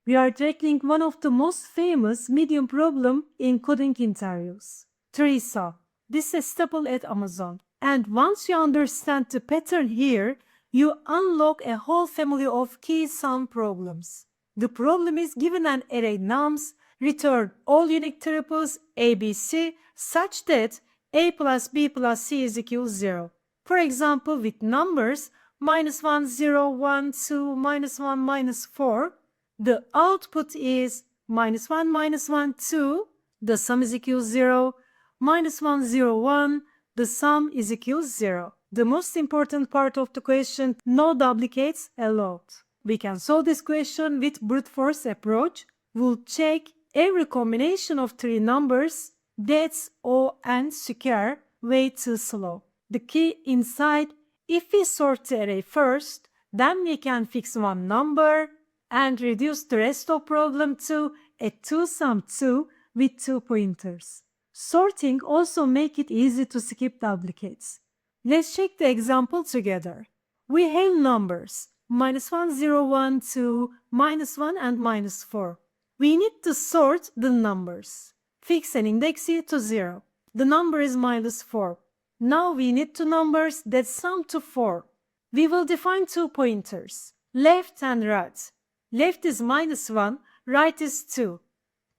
We are tackling one of the most famous medium problem in coding interviews. Teresa, this is a staple at Amazon. And once you understand the pattern here, you unlock a whole family of key sum problems. The problem is given an array nums, return all unique triples A, B, C such that A plus B plus C is equal to 0. For example, with numbers -1, 0, 1, 2, -1, -4, the output is -1, -1, 2, the sum is equal to 0, -1, 0, 1, the sum is equal to 0. The most important part of the question, no duplicates allowed. We can solve this question with brute force approach. We'll check every combination of three numbers. That's O and square, way too slow. The key inside, if we sort the array first, then we can fix one number and reduce the rest of problem to a two-sum 2 with 2 pointers. Sorting also make it easy to skip duplicates. Let's check the example together. We have numbers -1, 0, 1, 2, -1 and -4. We need to sort the numbers. Fix and index it to 0. The number is -4. Now we need two numbers that sum to 4. We will define two pointers, left and right. Left is -1, right is 2.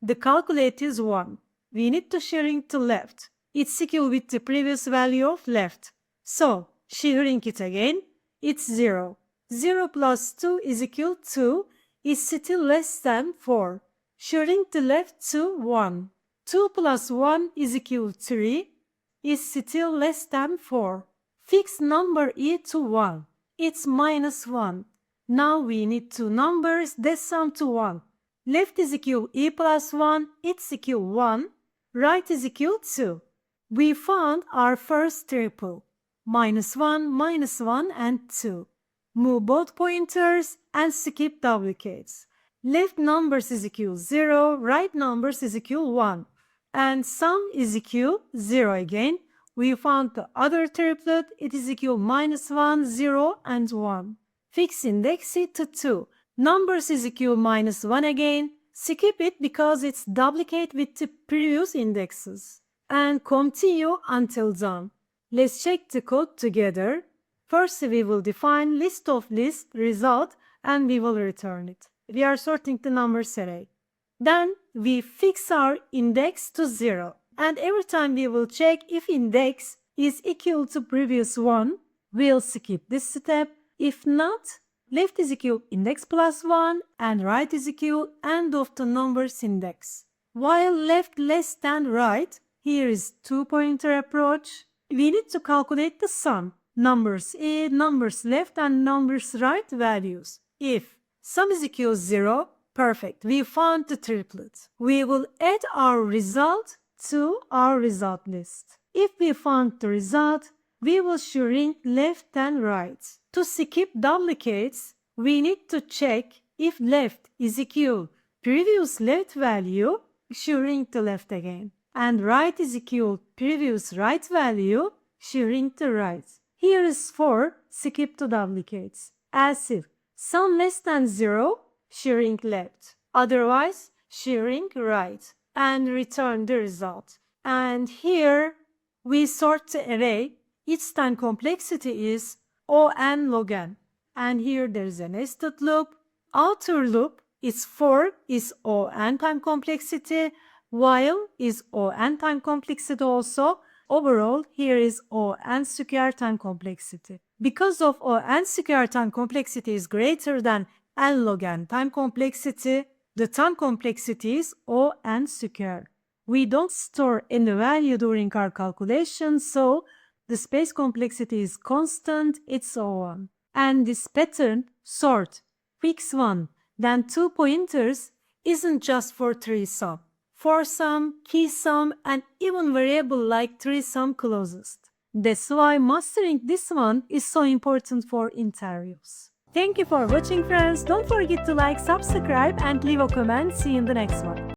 The calculate is 1. We need to shrink to left. It's equal with the previous value of left. So, shrink it again, it's 0. 0 plus 2 is equal to, is still less than 4. Shrink the left to 1. 2 plus 1 is equal to 3, is still less than 4. Fix number e to 1. It's -1. Now we need two numbers that sum to 1. Left is equal to e plus 1, it's equal to 1. Right is equal to 2. We found our first triple. -1, -1 and 2. Move both pointers and skip duplicates. Left numbers is equal to 0, right numbers is equal to 1. And sum is equal to 0 again. We found the other triplet, it is equal to -1, 0 and 1. Fix index it to 2. Numbers is equal to -1 again. Skip it because it's duplicate with the previous indexes. And continue until done. Let's check the code together. First we will define list of list result and we will return it. We are sorting the numbers array. Then we fix our index to 0. And every time we will check if index is equal to previous one, we'll skip this step. If not, left is equal index plus 1 and right is equal end of the numbers index. While left less than right, here is two-pointer approach. We need to calculate the sum. Numbers A, numbers left and numbers right values. If sum is equal to 0, perfect, we found the triplet. We will add our result to our result list. If we found the result, we will shrink left and right. To skip duplicates, we need to check if left is equal previous left value, shrink the left again. And right is equal previous right value, shrink the right. Here is 4, skip to duplicates. As if sum less than 0, shrink left. Otherwise, shrink right. And return the result. And here we sort the array. Its time complexity is O(n) log n. And here there is a nested loop. Outer loop is 4 is O(n) time complexity, while is O(n) time complexity also. Overall, here is O(n) square time complexity. Because of O(n) square time complexity is greater than n log n time complexity, the time complexity is O(n) square. We don't store any value during our calculation, so the space complexity is constant, it's O(n). And this pattern, sort, fix 1, then 2 pointers, isn't just for 3 sum. 4 sum, key sum, and even variable like 3 sum closest. That's why mastering this one is so important for interviews. Thank you for watching, friends. Don't forget to like, subscribe, and leave a comment. See you in the next one.